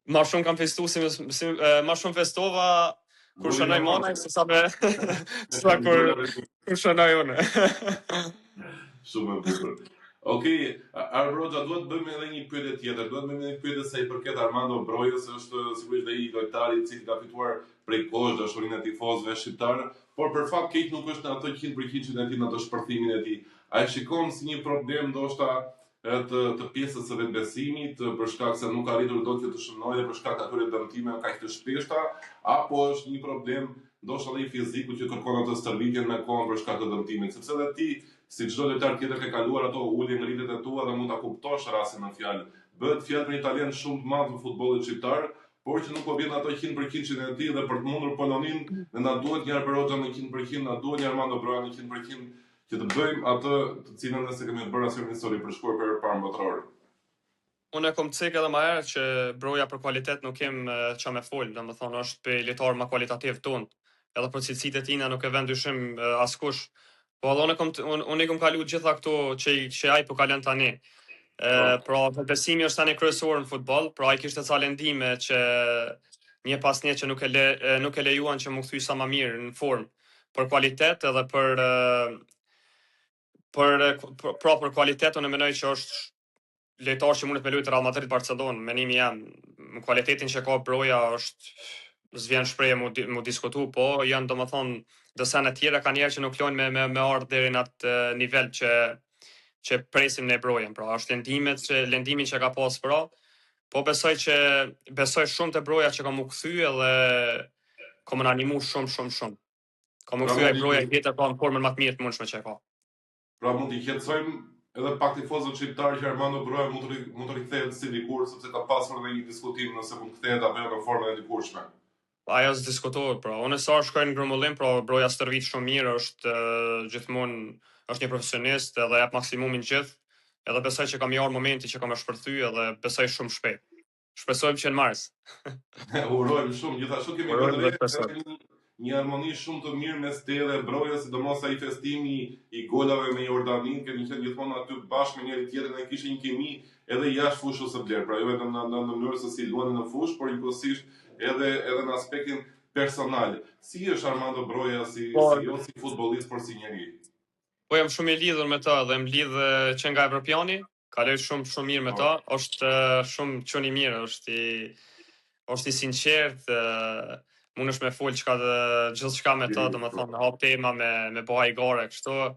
Ma shumë kam festu ma shumë festova kur shënoj mona se sa me sa kur shënoj unë. Shumë e bukur. Okej, Arbroxa, duhet bëjmë edhe një pyetje tjetër. Duhet bëjmë një pyetje sa i përket Armando Brojës, është sigurisht ai lojtari i cili ka fituar prej kohësh dashurinë e tifozëve shqiptar, por për fat keq nuk është në ato 100% që ne dimë ato shpërthimin e tij. Ai shikon si një problem ndoshta të pjesës së vetbesimit për shkak se nuk arritur dot që të shënojë për shkak të atyre dëmtimeve kaq të shpeshta, apo është një problem ndoshta edhe fiziku që kërkon atë stërvitjen me kohën për shkak të dëmtimit, sepse edhe ti si çdo lojtar tjetër ke kaluar ato ulje ngritjet e tua dhe mund ta kuptosh rastin në fjalë. Bëhet fjalë për një talent shumë të madh në futbollin shqiptar, por që nuk po vjen ato 100% që ne di dhe për të mundur Polonin, ne na duhet një Arbroxa në 100%, na duhet një Armando Broja në 100% që të bëjmë atë të cilën ne kemi bërë asnjë histori për shkuar për parë botëror. Unë e kom cek edhe më herë që Broja për kualitet nuk kem ç'a me fol, domethënë është pe lojtar më kualitativ tonë. Edhe për cilësitë e tina nuk e vën dyshim askush. Po unë kom kalu gjitha këto që ai po kalon tani. Pra vetbesimi është tani kryesor në futboll, pra ai kishte ca lëndime që një pas një që nuk e lejuan që më kthy sa më mirë në formë për kualitet edhe për kualitet unë mendoj që është lojtar që mundet me luajtë Real Madrid Barcelona, menimi jam, në kualitetin që ka Broja është s'vjen shprehje mu diskutu, po janë domethënë dësane tjera kanë njerë që nuk lojnë me ardhë deri në atë nivel që presim në Brojën, pra është lëndimin që ka pas pra, po besoj shumë të Broja që ka mu kthy edhe ka më animu shumë. Ka mu kthy ai Broja i tjetër pa në formën më të mirë të mundshme që ka. Pra mund t'i qetësojmë edhe pak tifozët shqiptar që Armando Broja mund të rikthehet si dikur, sepse ka pasur edhe një diskutim nëse mund të kthehet apo jo në formën e dikurshme. Ajo s'diskutohet, pra. Unë sa shkoj në grumullim, pra Broja stërvit shumë mirë, është gjithmonë është një profesionist edhe jap maksimumin gjithë. Edhe besoj që kam marrë momenti që kam e shpërthy edhe besoj shumë shpejt. Shpresojmë që në mars. Urojmë shumë, gjithashtu kemi vënë një harmoni shumë të mirë mes teje dhe Brojës, sidomos ai festimi i golave me Jordanin, kemi qenë gjithmonë aty bashkë me njëri tjetrin dhe kishte një kimi edhe jashtë fushës së bler, pra jo vetëm në mënyrë se si luani në fushë, por njëkohësisht edhe në aspektin personal. Si është Armando Broja si futbollist, por si njeri? Po jam shumë i lidhur me ta dhe më lidh që nga evropiani, kaloj shumë mirë me ta, është shumë çuni mirë, është i sinqert, mund është me folë gjithçka me ta, domethënë me hap tema, me bëha i gare kështu,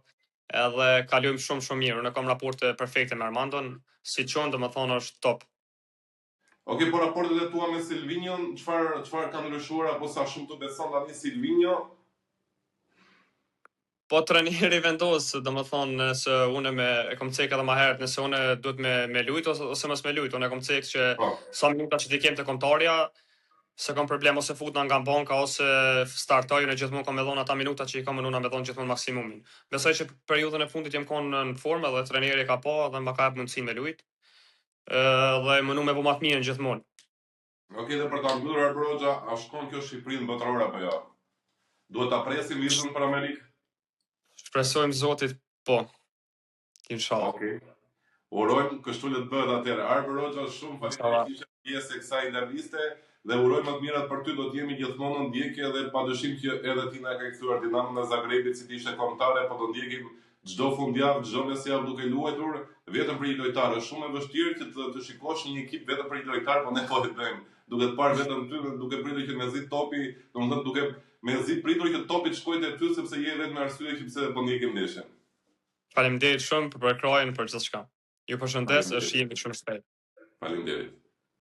edhe kalojmë shumë mirë. Unë kam raporte perfekte me Armandon, si çon domethënë është top. Okej, por raportet e tua me Silvinjon, çfarë ka ndryshuar apo sa shumë të beson tani Silvinjo? Po trajneri vendos, domethënë se unë e kam cek edhe më herët, nëse unë duhet me lujt ose mos me lujt, unë e kam cek që sa minuta që ti kem të kontarja, se kam problem ose futna nga banka ose startoj, unë gjithmonë kam me dhon ata minuta që i kam unë me dhon gjithmonë maksimumin. Besoj që periudhën e fundit jam konë në formë dhe trajneri ka pa dhe më ka jap mundësinë me lujt. Dhe më nuk me bu më të mirën gjithmonë. Okej, dhe për ta mbyllur Arbroxa, a shkon kjo Shqipëri në botëror apo jo? Duhet ta presim vizën për Amerikë? Shpresojmë Zotit, po. Inshallah. Okej. Urojmë kështu le të bëhet atëherë. Arbroxa, shumë faleminderit që pjesë e kësaj interviste dhe urojmë më të mirat për ty, do të jemi gjithmonë në ndjekje dhe padyshim që edhe ti na ka kthyer Dinamën e Zagrebit si ishte kombëtare, po do ndjekim çdo fundjavë, çdo mesjavë duke luajtur vetëm për një lojtar. Është shumë e vështirë që të shikosh një ekip vetëm për një lojtar, po ne po e bëjmë. Duke të parë vetëm ty, duke pritur që mezi topi, domethënë duke mezi pritur që topi të shkojë te ty sepse je vetëm arsye që pse po ndjekim ndeshjen. Faleminderit shumë për krajën për gjithçka. Ju përshëndes, është jemi shumë shpejt. Faleminderit.